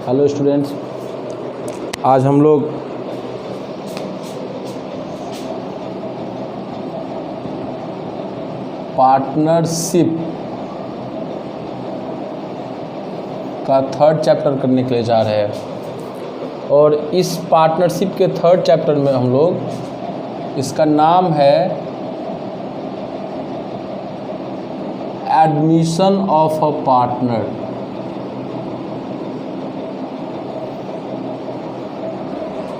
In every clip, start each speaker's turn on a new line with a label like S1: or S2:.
S1: Hello students, आज हम लोग पार्टनरशिप का थर्ड चैप्टर करने के लिए जा रहे हैं। और इस पार्टनरशिप के थर्ड चैप्टर में हम लोग, इसका नाम है एडमिशन ऑफ अ पार्टनर।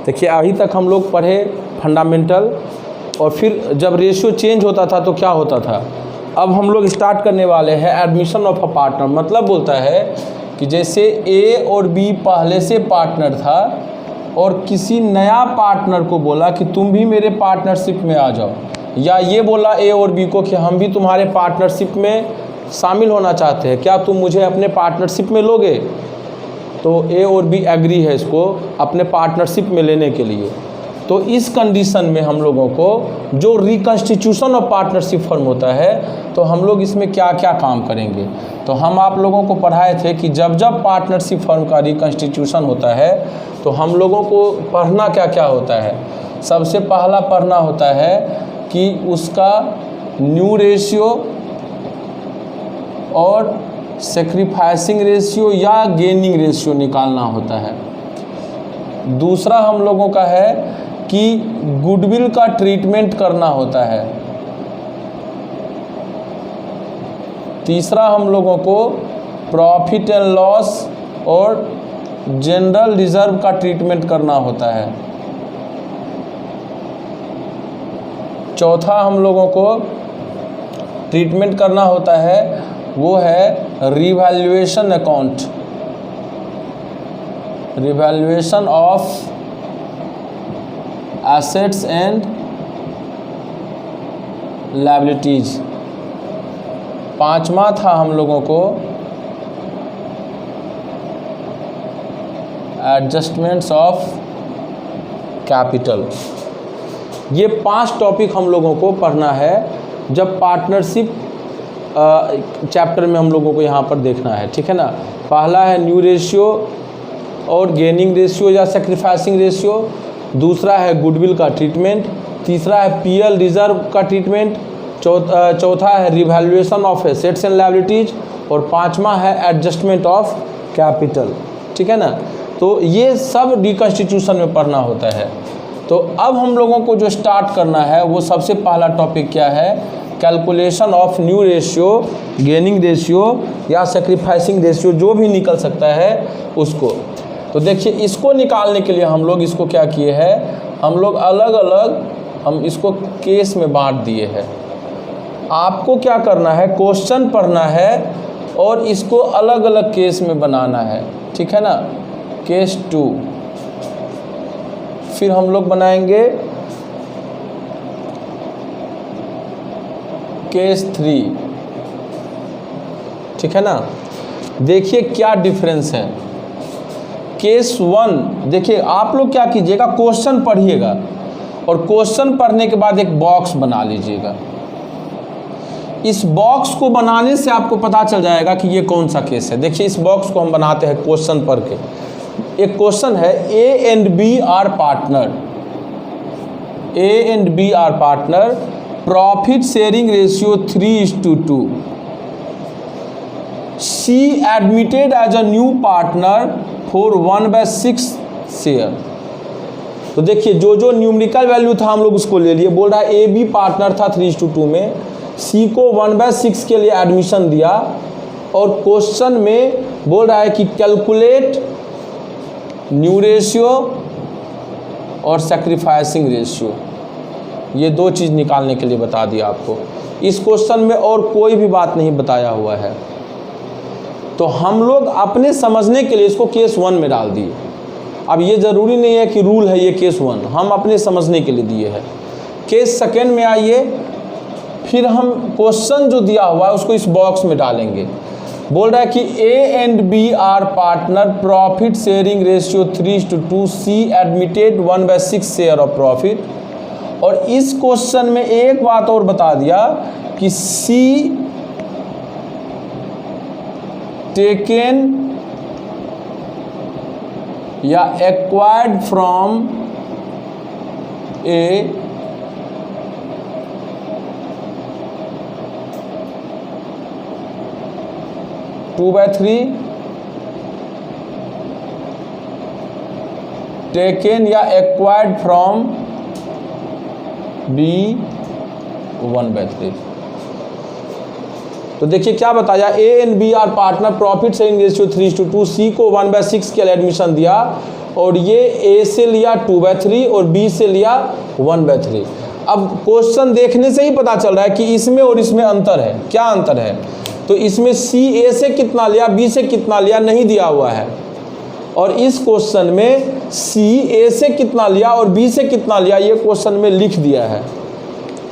S1: देखिए, अभी तक हम लोग पढ़े फंडामेंटल, और फिर जब रेशियो चेंज होता था तो क्या होता था। अब हम लोग स्टार्ट करने वाले हैं एडमिशन ऑफ अ पार्टनर। मतलब बोलता है कि जैसे ए और बी पहले से पार्टनर था और किसी नया पार्टनर को बोला कि तुम भी मेरे पार्टनरशिप में आ जाओ, या ये बोला ए और बी को कि हम भी तुम्हारे पार्टनरशिप में शामिल होना चाहते हैं, क्या तुम मुझे अपने पार्टनरशिप में लोगे। तो ए और बी एग्री है इसको अपने पार्टनरशिप में लेने के लिए। तो इस कंडीशन में हम लोगों को जो रिकन्स्टिट्यूशन ऑफ पार्टनरशिप फर्म होता है, तो हम लोग इसमें क्या क्या काम करेंगे। तो हम आप लोगों को पढ़ाए थे कि जब जब पार्टनरशिप फर्म का रिकन्स्टिट्यूशन होता है तो हम लोगों को पढ़ना क्या क्या होता है। सबसे पहला पढ़ना होता है कि उसका न्यू रेशियो और सेक्रीफाइसिंग रेशियो या गेनिंग रेशियो निकालना होता है। दूसरा हम लोगों का है कि गुडविल का ट्रीटमेंट करना होता है। तीसरा हम लोगों को प्रॉफिट एंड लॉस और जनरल रिजर्व का ट्रीटमेंट करना होता है। चौथा हम लोगों को ट्रीटमेंट करना होता है, वो है revaluation account, revaluation of assets and liabilities. पांचवा था हम लोगों को एडजस्टमेंट्स ऑफ कैपिटल। ये 5 टॉपिक हम लोगों को पढ़ना है जब पार्टनरशिप चैप्टर में हम लोगों को यहाँ पर देखना है, ठीक है ना। पहला है न्यू रेशियो और गेनिंग रेशियो या सेक्रीफाइसिंग रेशियो। दूसरा है गुडविल का ट्रीटमेंट। तीसरा है पीएल रिजर्व का ट्रीटमेंट। चौथा है revaluation of assets and liabilities. और पांचवा है एडजस्टमेंट ऑफ कैपिटल, ठीक है ना। तो ये सब रिकन्स्टिट्यूशन में पढ़ना होता है। तो अब हम लोगों को जो स्टार्ट करना है वो सबसे पहला टॉपिक क्या है, calculation of new ratio, gaining ratio या सेक्रीफाइसिंग रेशियो, जो भी निकल सकता है उसको। तो देखिए, इसको निकालने के लिए हम लोग इसको क्या किए हैं, हम लोग अलग अलग हम इसको केस में बांट दिए हैं। आपको क्या करना है, क्वेश्चन पढ़ना है और इसको अलग अलग केस में बनाना है, ठीक है ना। केस 2, फिर हम लोग बनाएंगे केस 3, ठीक है ना। देखिए क्या डिफरेंस है। केस 1, देखिए आप लोग क्या कीजिएगा, क्वेश्चन पढ़िएगा और क्वेश्चन पढ़ने के बाद एक बॉक्स बना लीजिएगा। इस बॉक्स को बनाने से आपको पता चल जाएगा कि ये कौन सा केस है। देखिए, इस बॉक्स को हम बनाते हैं क्वेश्चन पढ़ के। एक क्वेश्चन है, A and B are partner, A and B are partner, profit sharing ratio 3:2। C admitted as a new partner for 1/6 share. तो देखिए, जो जो न्यूमेरिकल वैल्यू था हम लोग उसको ले लिए। बोल रहा है ए बी पार्टनर था 3:2 में, सी को 1/6 के लिए एडमिशन दिया, और क्वेश्चन में बोल रहा है कि कैलकुलेट न्यू रेशियो और सेक्रीफाइसिंग रेशियो। ये 2 चीज़ निकालने के लिए बता दिया आपको। इस क्वेश्चन में और कोई भी बात नहीं बताया हुआ है। तो हम लोग अपने समझने के लिए इसको केस 1 में डाल दिए। अब ये ज़रूरी नहीं है कि रूल है ये केस 1, हम अपने समझने के लिए दिए हैं। केस 2 में आइए, फिर हम क्वेश्चन जो दिया हुआ है उसको इस बॉक्स में डालेंगे। बोल रहा है कि A and B are partner, profit sharing ratio 3:2, C admitted 1/6 share of profit. और इस क्वेश्चन में एक बात और बता दिया कि सी टेकन या acquired from A two by three taken या एक्वायर्ड फ्रॉम बी 1/3। तो देखिए क्या बताया, A and B are partner, profit sharing ratio 3:2, C को 1/6 के लिए एडमिशन दिया और ये ए से लिया 2/3 और बी से लिया 1/3। अब क्वेश्चन देखने से ही पता चल रहा है कि इसमें और इसमें अंतर है। क्या अंतर है? तो इसमें सी ए से कितना लिया, बी से कितना लिया नहीं दिया हुआ है, और इस क्वेश्चन में सी ए से कितना लिया और बी से कितना लिया ये क्वेश्चन में लिख दिया है।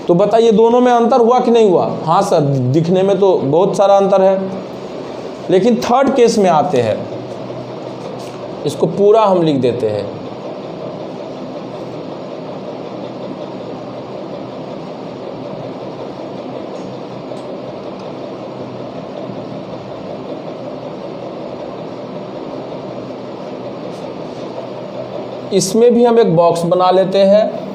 S1: तो बताइए दोनों में अंतर हुआ कि नहीं हुआ? हाँ सर, दिखने में तो बहुत सारा अंतर है, लेकिन थर्ड केस में आते हैं, इसको पूरा हम लिख देते हैं। इसमें भी हम एक बॉक्स बना लेते हैं।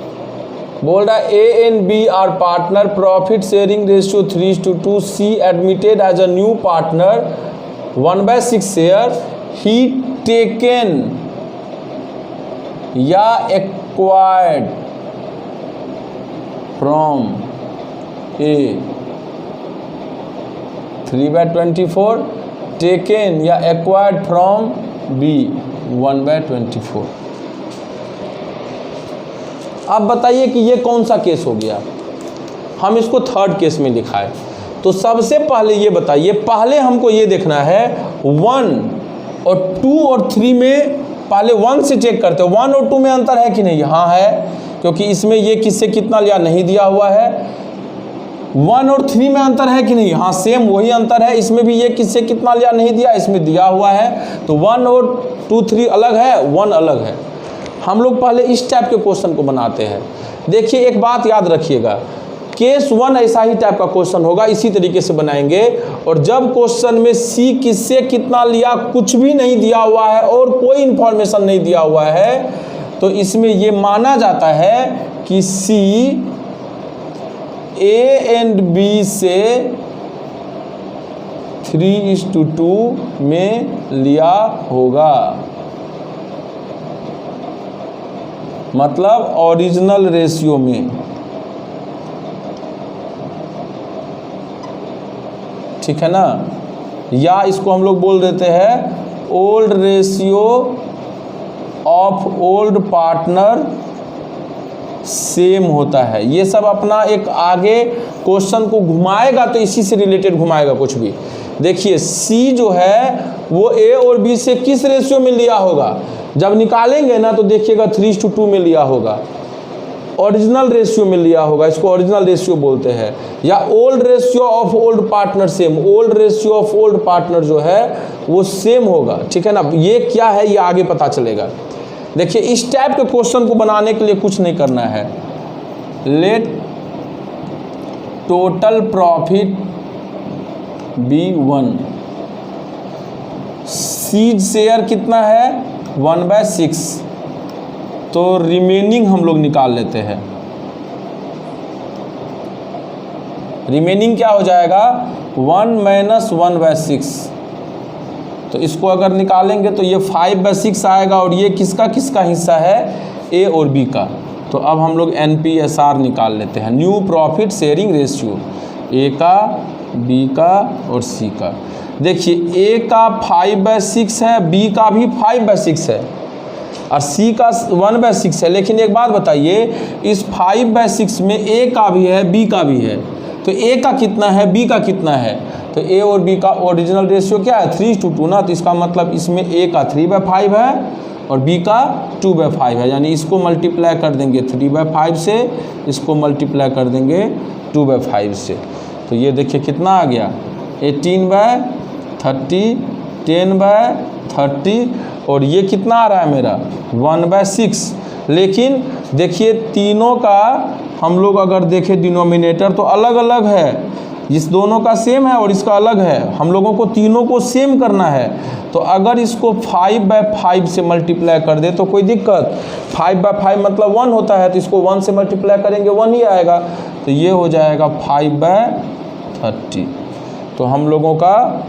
S1: बोल रहा है A and B are partner, profit sharing ratio 3:2, C admitted as a new partner 1/6 share, he taken या एक्वायर्ड फ्रॉम ए 3/24, टेकन या एक्वायर्ड फ्रॉम बी 1/24। अब बताइए कि ये कौन सा केस हो गया? हम इसको थर्ड केस में दिखाएं। तो सबसे पहले ये बताइए, पहले हमको ये देखना है 1 और 2 और 3 में, पहले 1 से चेक करते हैं 1 और 2 में अंतर है कि नहीं। हाँ है, क्योंकि इसमें ये किससे कितना लिया नहीं दिया हुआ है। 1 और 3 में अंतर है कि नहीं। हाँ सेम वही अंतर है, इसमें भी ये किससे कितना लिया नहीं दिया, इसमें दिया हुआ है। तो 1 और 2 3 अलग है, 1 अलग है। हम लोग पहले इस टाइप के क्वेश्चन को बनाते हैं। देखिए एक बात याद रखिएगा, केस 1 ऐसा ही टाइप का क्वेश्चन होगा, इसी तरीके से बनाएंगे। और जब क्वेश्चन में सी किससे कितना लिया कुछ भी नहीं दिया हुआ है और कोई इंफॉर्मेशन नहीं दिया हुआ है, तो इसमें ये माना जाता है कि सी ए एंड बी से 3:2 में लिया होगा, मतलब ओरिजिनल रेशियो में। ठीक है ना, या इसको हम लोग बोल देते हैं old ratio of old partner same होता है। ये सब अपना एक आगे क्वेश्चन को घुमाएगा तो इसी से रिलेटेड घुमाएगा कुछ भी। देखिए सी जो है वो ए और बी से किस रेशियो में लिया होगा, जब निकालेंगे ना तो देखिएगा 3:2 में लिया होगा, ओरिजिनल रेशियो में लिया होगा, इसको ओरिजिनल रेशियो बोलते हैं। या old ratio of old partner same, old ratio of old partner जो है वो सेम होगा। ठीक है ना, ये क्या है ये आगे पता चलेगा। देखिए इस टाइप के क्वेश्चन को बनाने के लिए कुछ नहीं करना है। लेट टोटल प्रॉफिट बी 1, सीड शेयर कितना है 1/6, तो रिमेनिंग हम लोग निकाल लेते हैं। रिमेनिंग क्या हो जाएगा 1 - 1/6, तो इसको अगर निकालेंगे तो ये 5/6 आएगा और ये किसका किसका हिस्सा है ए और बी का। तो अब हम लोग NPSR निकाल लेते हैं, new profit sharing ratio, A का बी का और सी का। देखिए ए का 5/6 है, बी का भी 5/6 है और सी का 1/6 है। लेकिन एक बात बताइए, इस 5/6 में ए का भी है बी का भी है, तो ए का कितना है बी का कितना है, तो ए और बी का ओरिजिनल रेशियो क्या है 3:2 ना। तो इसका मतलब इसमें ए का 3/5 है और बी का 2/5 है, यानी इसको मल्टीप्लाई कर देंगे 3/5 से, इसको मल्टीप्लाई कर देंगे 2/5 से। तो ये देखिए कितना आ गया 18/30, 10/30 और ये कितना आ रहा है मेरा 1/6। लेकिन देखिए तीनों का हम लोग अगर देखें डिनोमिनेटर तो अलग अलग है, इस दोनों का सेम है और इसका अलग है, हम लोगों को तीनों को सेम करना है। तो अगर इसको 5/5 से मल्टीप्लाई कर दे तो कोई दिक्कत, 5/5 मतलब 1 होता है, तो इसको 1 से मल्टीप्लाई करेंगे 1 ही आएगा, तो ये हो जाएगा 5/30। तो हम लोगों का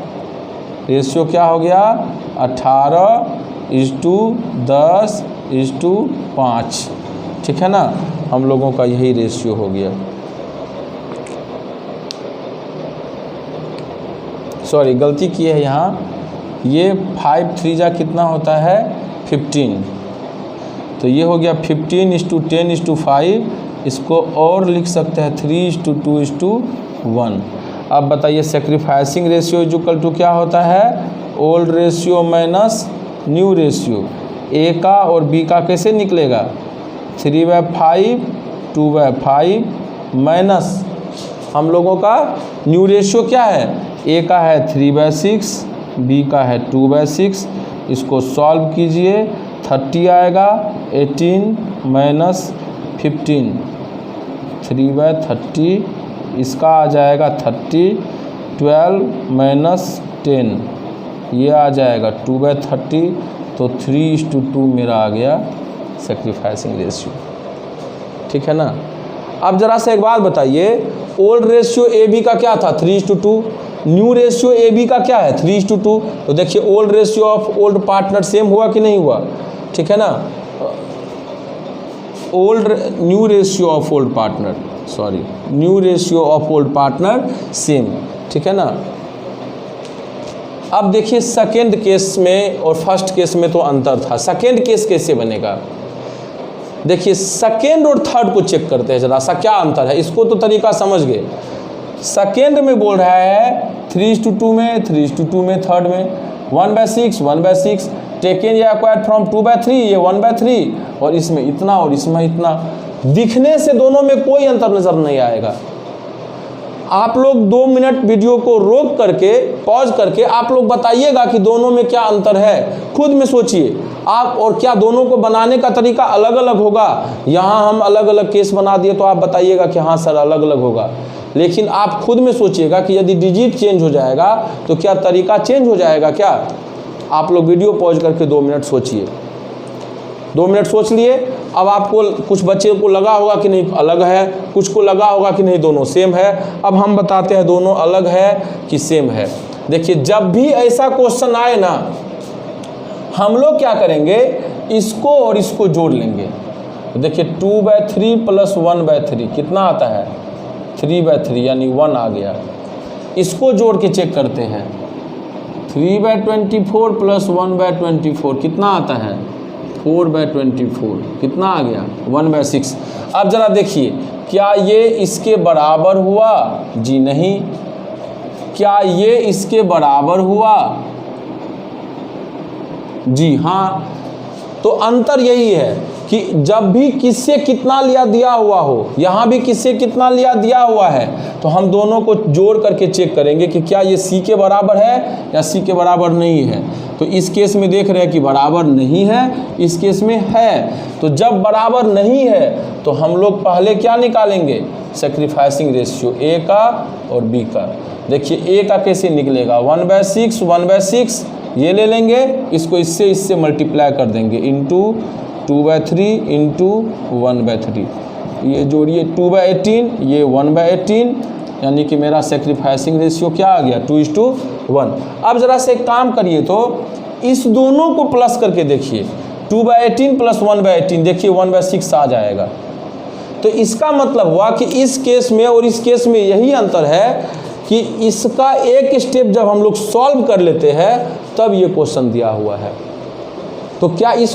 S1: रेशियो क्या हो गया, 18:10:5, ठीक है ना। हम लोगों का यही रेशियो हो गया। सॉरी गलती की है यहाँ, ये 5 3 जा कितना होता है 15, तो ये हो गया 15:10:5। इसको और लिख सकते हैं 3:2:1। अब बताइए सेक्रीफाइसिंग रेशियो इक्वल टू क्या होता है, old ratio minus new ratio. A का और बी का कैसे निकलेगा, 3/5 2/5 माइनस हम लोगों का न्यू रेशियो क्या है, ए का है 3/6 बी का है 2/6। इसको सॉल्व कीजिए, 30 आएगा, 18 माइनस 15 3/30, इसका आ जाएगा 30, 12 माइनस 10 ये आ जाएगा 2/30। तो 3:2 मेरा आ गया सेक्रीफाइसिंग रेशियो, ठीक है ना। अब ज़रा से एक बात बताइए, ओल्ड रेशियो ए बी का क्या था 3:2, न्यू रेशियो ए बी का क्या है 3:2। तो देखिए old ratio of old partner same हुआ कि नहीं हुआ, ठीक है ना। New ratio of old partner, sorry new ratio of old partner same, ठीक है ना। अब देखिए सेकेंड केस में और फर्स्ट केस में तो अंतर था, सेकेंड केस कैसे बनेगा, देखिए सेकेंड और थर्ड को चेक करते हैं जरा सा क्या अंतर है, इसको तो तरीका समझ गए। सेकेंड में बोल रहा है 3:2 में, 3:2 में, थर्ड में 1/6 1/6, टेकन या एक्वायर्ड फ्रॉम 2/3 ये 1/3, और इसमें इतना और इसमें इतना। दिखने से दोनों में कोई अंतर नजर नहीं आएगा। आप लोग 2 मिनट वीडियो को रोक करके पॉज करके आप लोग बताइएगा कि दोनों में क्या अंतर है, खुद में सोचिए आप, और क्या दोनों को बनाने का तरीका अलग अलग होगा। यहाँ हम अलग अलग केस बना दिए तो आप बताइएगा कि हाँ सर अलग अलग होगा, लेकिन आप खुद में सोचिएगा कि यदि डिजिट चेंज हो जाएगा तो क्या तरीका चेंज हो जाएगा क्या। आप लोग वीडियो पॉज करके 2 मिनट सोचिए, 2 मिनट सोच लिए। अब आपको कुछ बच्चे को लगा होगा कि नहीं अलग है, कुछ को लगा होगा कि नहीं दोनों सेम है। अब हम बताते हैं दोनों अलग है कि सेम है। देखिए जब भी ऐसा क्वेश्चन आए ना, हम लोग क्या करेंगे, इसको और इसको जोड़ लेंगे। देखिए 2/3 + 1/3 कितना आता है 3/3 यानी 1 आ गया। इसको जोड़ के चेक करते हैं, 3/24 + 1/24 कितना आता है 4/24 कितना आ गया 1/6। अब ज़रा देखिए क्या ये इसके बराबर हुआ, जी नहीं। क्या ये इसके बराबर हुआ, जी हाँ। तो अंतर यही है कि जब भी किससे कितना लिया दिया हुआ हो, यहाँ भी किससे कितना लिया दिया हुआ है, तो हम दोनों को जोड़ करके चेक करेंगे कि क्या ये सी के बराबर है या सी के बराबर नहीं है। तो इस केस में देख रहे हैं कि बराबर नहीं है, इस केस में है। तो जब बराबर नहीं है तो हम लोग पहले क्या निकालेंगे, सेक्रीफाइसिंग रेशियो ए का और बी का। देखिए ए का कैसे निकलेगा 1/6 1/6 ये ले लेंगे, इसको इससे मल्टीप्लाई कर देंगे इंटू 2/3 इंटू 1/3, ये जोड़िए 2/18 ये 1/18, यानी कि मेरा सेक्रीफाइसिंग रेशियो क्या आ गया 2:1। अब ज़रा से एक काम करिए तो इस दोनों को प्लस करके देखिए, 2/18 + 1/18 देखिए 1/6 आ जाएगा। तो इसका मतलब हुआ कि इस केस में और इस केस में यही अंतर है कि इसका एक स्टेप जब हम लोग सॉल्व कर लेते हैं तब ये क्वेश्चन दिया हुआ है। तो क्या इस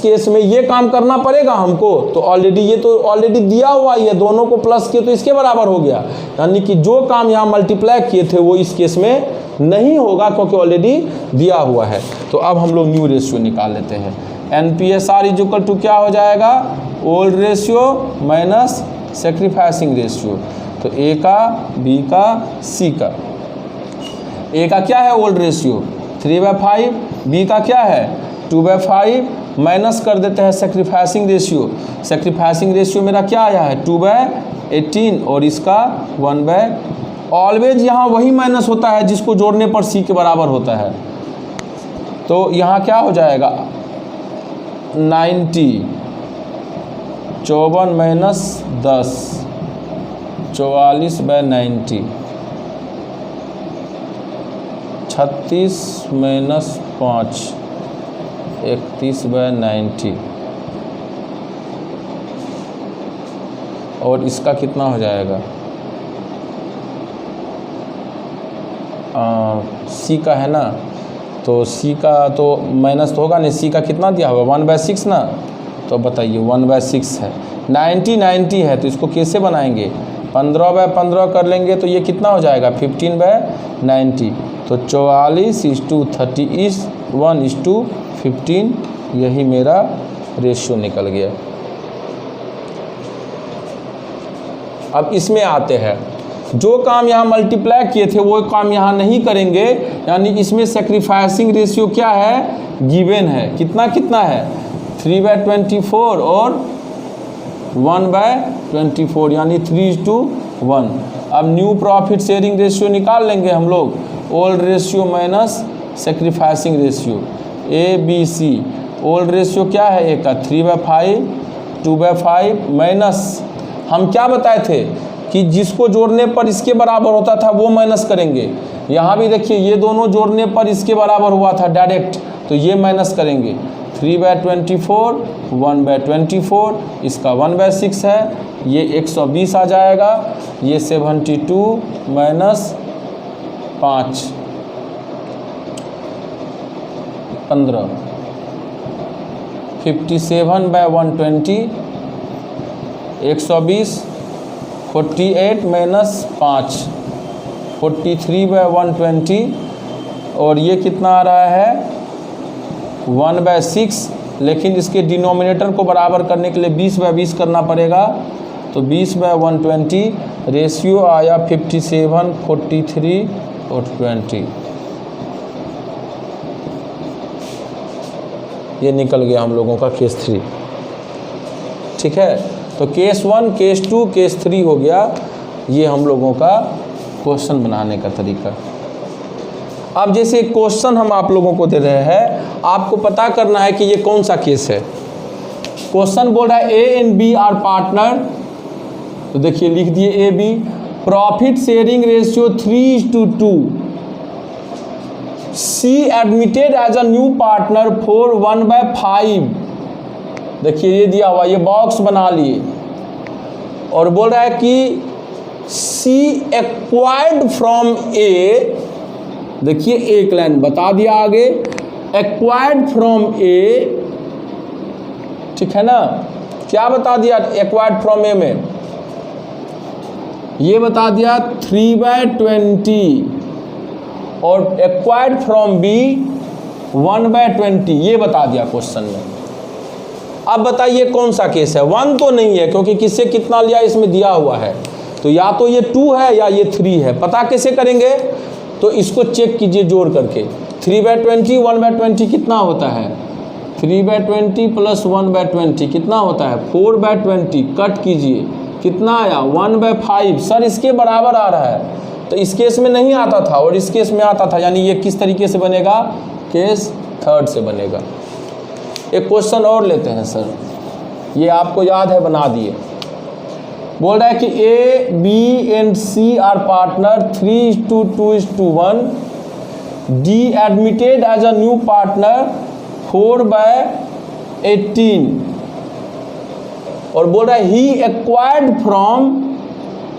S1: केस में ये काम करना पड़ेगा हमको, तो ऑलरेडी ये तो ऑलरेडी दिया हुआ ही है, दोनों को प्लस किए तो इसके बराबर हो गया। यानी कि जो काम यहाँ मल्टीप्लाई किए थे वो इस केस में नहीं होगा क्योंकि ऑलरेडी दिया हुआ है। तो अब हम लोग न्यू रेशियो निकाल लेते हैं। NPSR इक्वल टू क्या हो जाएगा, old ratio minus sacrificing ratio. तो ए का, बी का, सी का। ए का क्या है ओल्ड रेशियो 3/5, बी का क्या है 2/5, माइनस कर देते हैं सेक्रीफाइसिंग रेशियो। सेक्रीफाइसिंग रेशियो मेरा क्या आया है 2/18 और इसका ऑलवेज यहाँ वही माइनस होता है जिसको जोड़ने पर सी के बराबर होता है। तो यहाँ क्या हो जाएगा 90, 54 माइनस 10, 44/90, 36 माइनस 5, 31/90, और इसका कितना हो जाएगा सी का है ना, तो सी का तो माइनस तो होगा नहीं, सी का कितना दिया होगा 1/6 ना, तो बताइए 1/6 है। 90 है तो इसको कैसे बनाएंगे 15/15 कर लेंगे तो ये कितना हो जाएगा 15/90, तो 44:31:15, यही मेरा रेशियो निकल गया। अब इसमें आते हैं, जो काम यहाँ मल्टीप्लाई किए थे वो काम यहाँ नहीं करेंगे, यानी इसमें सेक्रीफाइसिंग रेशियो क्या है गिवन है, कितना कितना है 3/24 और 1/24, यानी 3:1। अब न्यू प्रॉफिट शेयरिंग रेशियो निकाल लेंगे हम लोग, old ratio minus sacrificing ratio, ABC। Old ratio क्या है ए का 3/5, 2/5 माइनस, हम क्या बताए थे कि जिसको जोड़ने पर इसके बराबर होता था वो माइनस करेंगे। यहाँ भी देखिए ये दोनों जोड़ने पर इसके बराबर हुआ था डायरेक्ट, तो ये माइनस करेंगे 3/24, 1/24, इसका 1/6 है, ये 120 आ जाएगा, ये 72 माइनस 5, 15, 57/120, 120, 48 माइनस 5, 43/120, और ये कितना आ रहा है 1/6, लेकिन इसके डिनोमिनेटर को बराबर करने के लिए 20/20 करना पड़ेगा, तो 20/120, रेशियो आया 57, 43 और 20, ये निकल गया हम लोगों का केस 3। ठीक है, तो केस 1, केस 2, केस 3 हो गया, ये हम लोगों का क्वेश्चन बनाने का तरीका। अब जैसे क्वेश्चन हम आप लोगों को दे रहे हैं, आपको पता करना है कि ये कौन सा केस है। क्वेश्चन बोल रहा है A and B are partner, तो देखिए लिख दिए A B, profit sharing ratio 3:2, C admitted as a new partner for 1/5, देखिए ये दिया हुआ, ये बॉक्स बना लिए, और बोल रहा है कि सी एक्वायर्ड फ्रॉम ए, देखिए एक लाइन बता दिया आगे, एक्वायर्ड फ्रॉम ए, ठीक है ना, क्या बता दिया एक्वायर्ड फ्रॉम ए में, ये बता दिया 3/20, और एक्वायर्ड फ्रॉम बी 1/20, ये बता दिया क्वेश्चन में। अब बताइए कौन सा केस है, 1 तो नहीं है क्योंकि किससे कितना लिया इसमें दिया हुआ है, तो या तो ये 2 है या ये 3 है। पता कैसे करेंगे, तो इसको चेक कीजिए जोड़ करके, 3/20, 1/20 कितना होता है, 3/20 प्लस 1/20 कितना होता है 4/20, कट कीजिए कितना आया 1/5, सर इसके बराबर आ रहा है, तो इस केस में नहीं आता था और इस केस में आता था, यानी ये किस तरीके से बनेगा, केस 3 से बनेगा। एक क्वेश्चन और लेते हैं सर, ये आपको याद है बना दिए। बोल रहा है कि A B and C are partner 3:2:1, D admitted as a new partner 4/18, और बोल रहा है he acquired from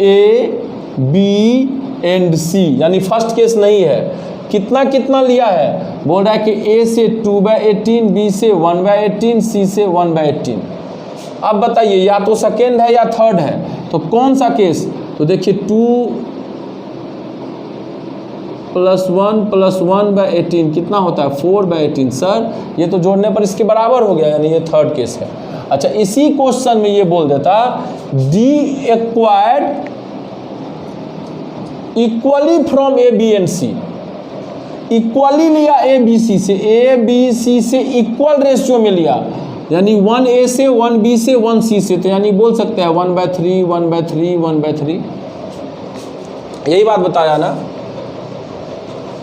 S1: A B and C, यानी फर्स्ट केस नहीं है, कितना कितना लिया है, बोल रहा है कि ए से 2/18, बी से 1/18, सी से 1/18। अब बताइए या तो सेकेंड है या थर्ड है, तो कौन सा केस, तो देखिए 2 + 1 + 1/18 कितना होता है 4/18, सर ये तो जोड़ने पर इसके बराबर हो गया, यानी ये थर्ड केस है। अच्छा, इसी क्वेश्चन में ये बोल देता D acquired equally from A B and C, equally लिया ए बी सी से, ए बी सी से इक्वल रेशियो में लिया, यानी 1 ए से 1 बी से 1 सी से, तो यानी बोल सकते हैं 1/3 1/3 1/3। यही बात बताया ना।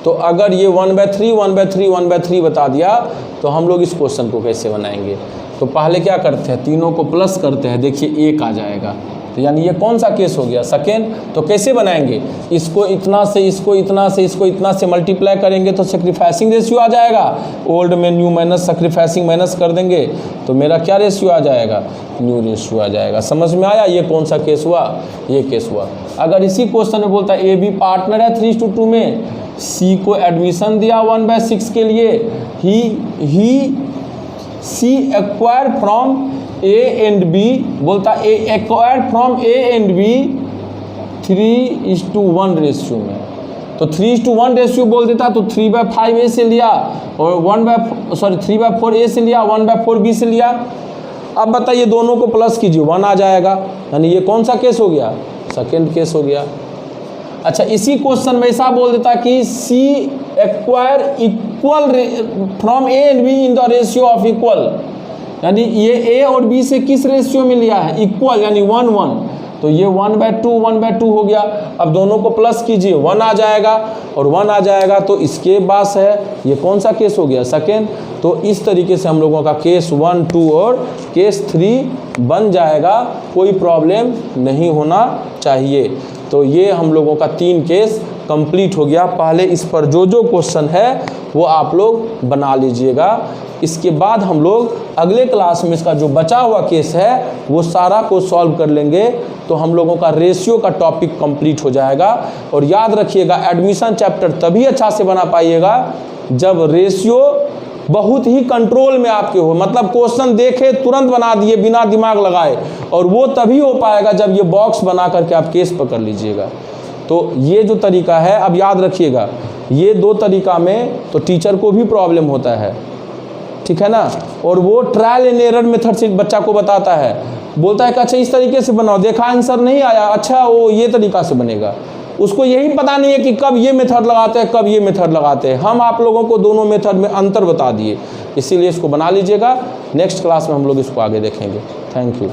S1: तो अगर ये 1/3 1/3 1/3 बता दिया तो हम लोग इस क्वेश्चन को कैसे बनाएंगे? तो पहले क्या करते हैं, तीनों को प्लस करते हैं, देखिए 1 आ जाएगा। तो यानी ये कौन सा केस हो गया? सेकेंड। तो कैसे बनाएंगे? इसको इतना से, इसको इतना से, इसको इतना से मल्टीप्लाई करेंगे तो सेक्रीफाइसिंग रेशियो आ जाएगा। ओल्ड में न्यू माइनस सेक्रीफाइसिंग माइनस कर देंगे तो मेरा क्या रेशियो आ जाएगा? न्यू रेशियो आ जाएगा। समझ में आया? ये कौन सा केस हुआ? ये केस हुआ। अगर इसी क्वेश्चन में बोलता है ए बी पार्टनर है 3:2 में, सी को एडमिशन दिया 1/6 के लिए, C acquire from A and B, बोलता A acquire from A and B 3:1 ratio में। तो 3:1 रेशियो बोल देता तो 3/5 ए से लिया और 3/4 ए से लिया, 1/4 बी से लिया। अब बताइए दोनों को प्लस कीजिए, 1 आ जाएगा। यानी ये कौन सा केस हो गया? सेकेंड केस हो गया। अच्छा, इसी क्वेश्चन में ऐसा बोल देता कि C acquire equal from A and B in the ratio of equal, यानी ये ए और बी से किस रेशियो में लिया है? इक्वल, यानी 1:1। तो ये 1/2 हो गया। अब दोनों को प्लस कीजिए, 1 आ जाएगा और 1 आ जाएगा तो इसके पास है। ये कौन सा केस हो गया? सेकेंड। तो इस तरीके से हम लोगों का केस 1, 2 और केस 3 बन जाएगा, कोई प्रॉब्लम नहीं होना चाहिए। तो ये हम लोगों का 3 केस कंप्लीट हो गया। पहले इस पर जो जो क्वेश्चन है वो आप लोग बना लीजिएगा। इसके बाद हम लोग अगले क्लास में इसका जो बचा हुआ केस है वो सारा को सॉल्व कर लेंगे। तो हम लोगों का रेशियो का टॉपिक कंप्लीट हो जाएगा। और याद रखिएगा, एडमिशन चैप्टर तभी अच्छा से बना पाइएगा जब रेशियो बहुत ही कंट्रोल में आपके हो, मतलब क्वेश्चन देखे तुरंत बना दिए बिना दिमाग लगाए। और वो तभी हो पाएगा जब ये बॉक्स बना करके आप केस पकड़ लीजिएगा। तो ये जो तरीका है, अब याद रखिएगा, ये 2 तरीका में तो टीचर को भी प्रॉब्लम होता है, ठीक है ना। और वो ट्रायल एंड एरर मेथड से बच्चा को बताता है, बोलता है कि अच्छा इस तरीके से बनाओ, देखा आंसर नहीं आया, अच्छा वो ये तरीका से बनेगा। उसको यही पता नहीं है कि कब ये मेथड लगाते हैं, कब ये मेथड लगाते हैं। हम आप लोगों को दोनों मेथड में अंतर बता दिए, इसीलिए इसको बना लीजिएगा। नेक्स्ट क्लास में हम लोग इसको आगे देखेंगे। Thank you.